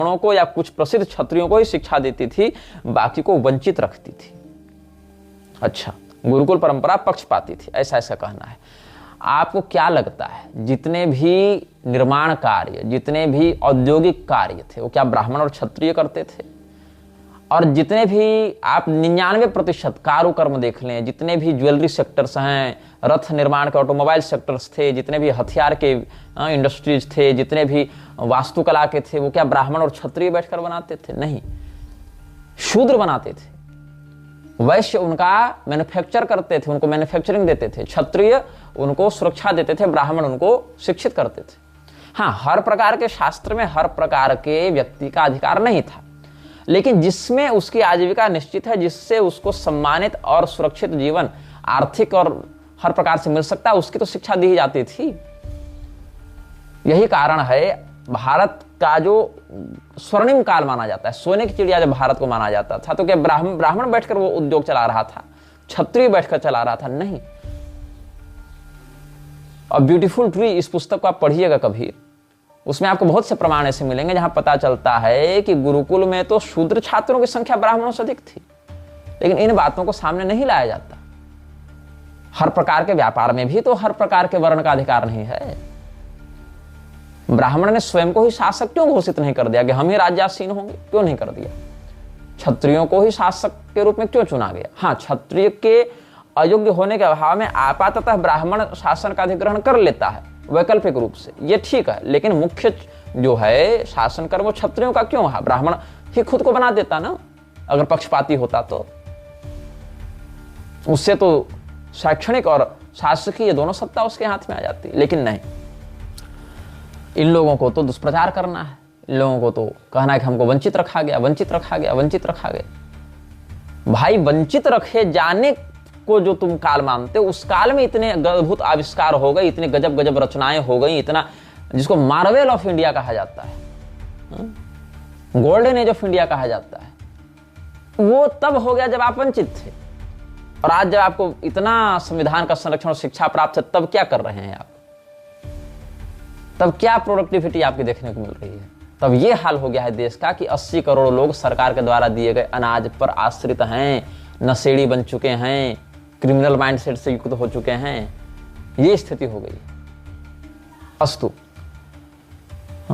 ब्राह्मणों को या कुछ प्रसिद्ध क्षत्रियों को ही शिक्षा देती थी, बाकी को वंचित रखती थी। अच्छा, गुरुकुल परंपरा पक्षपाती थी, ऐसा ऐसा कहना है। आपको क्या लगता है जितने भी निर्माण कार्य, जितने भी औद्योगिक कार्य थे, वो क्या ब्राह्मण और क्षत्रिय करते थे? और जितने भी आप 99% कारुकर्म देख लें, जितने भी ज्वेलरी सेक्टर्स हैं, रथ निर्माण के ऑटोमोबाइल सेक्टर्स थे, जितने भी हथियार के इंडस्ट्रीज थे, जितने भी वास्तुकला के थे, वो क्या ब्राह्मण और क्षत्रिय बैठकर बनाते थे? नहीं, शूद्र बनाते थे। वैश्य उनका मैन्युफैक्चर करते थे, उनको मैन्युफैक्चरिंग देते थे, क्षत्रिय उनको सुरक्षा देते थे, ब्राह्मण उनको शिक्षित करते थे। हाँ, हर प्रकार के शास्त्र में हर प्रकार के व्यक्ति का अधिकार नहीं था, लेकिन जिसमें उसकी आजीविका निश्चित है, जिससे उसको सम्मानित और सुरक्षित जीवन आर्थिक और हर प्रकार से मिल सकता है, उसकी तो शिक्षा दी जाती थी। यही कारण है भारत का जो स्वर्णिम काल माना जाता है, सोने की चिड़िया जब भारत को माना जाता था, तो क्या ब्राह्मण बैठकर वो उद्योग चला रहा था, क्षत्रिय बैठकर चला रहा था? नहीं। और ब्यूटीफुल ट्री, इस पुस्तक को आप पढ़िएगा कभी, उसमें आपको बहुत से प्रमाण ऐसे मिलेंगे जहां पता चलता है कि गुरुकुल में तो शूद्र छात्रों की संख्या ब्राह्मणों से अधिक थी, लेकिन इन बातों को सामने नहीं लाया जाता। हर प्रकार के व्यापार में भी तो हर प्रकार के वर्ण का अधिकार नहीं है। ब्राह्मण ने स्वयं को ही शासक क्यों घोषित नहीं कर दिया कि हम ही राज्यासीन होंगे? क्यों नहीं कर दिया? क्षत्रियों को ही शासक के रूप में क्यों चुना गया? हाँ, क्षत्रिय के अयोग्य होने के अभाव में आपाततः ब्राह्मण शासन का अधिग्रहण कर लेता है वैकल्पिक रूप से, ये ठीक है, लेकिन मुख्य जो है शासन कर वो क्षत्रियों का क्यों है? ब्राह्मण ही खुद को बना देता ना, अगर पक्षपाती होता तो। उससे तो शैक्षणिक और शासकीय दोनों सत्ता उसके हाथ में आ जाती, लेकिन नहीं, इन लोगों को तो दुष्प्रचार करना है, इन लोगों को तो कहना है कि हमको वंचित रखा गया, वंचित रखा गया, वंचित रखा गया। भाई, वंचित रखे जाने को जो तुम काल मानते हो, उस काल में इतने अद्भुत आविष्कार हो गए, इतने गजब गजब रचनाएं हो गई, इतना, जिसको मार्वेल ऑफ इंडिया कहा जाता है, गोल्डन एज ऑफ इंडिया कहा जाता है, वो तब हो गया जब आप वंचित थे। और आज जब आपको इतना संविधान का संरक्षण और शिक्षा प्राप्त है, तब क्या कर रहे हैं आप? तब क्या प्रोडक्टिविटी आपकी देखने को मिल रही है? तब ये हाल हो गया है देश का कि 80 करोड़ लोग सरकार के द्वारा दिए गए अनाज पर आश्रित हैं, नशेड़ी बन चुके हैं, क्रिमिनल माइंडसेट से युक्त हो चुके हैं। ये स्थिति हो गई। अस्तु।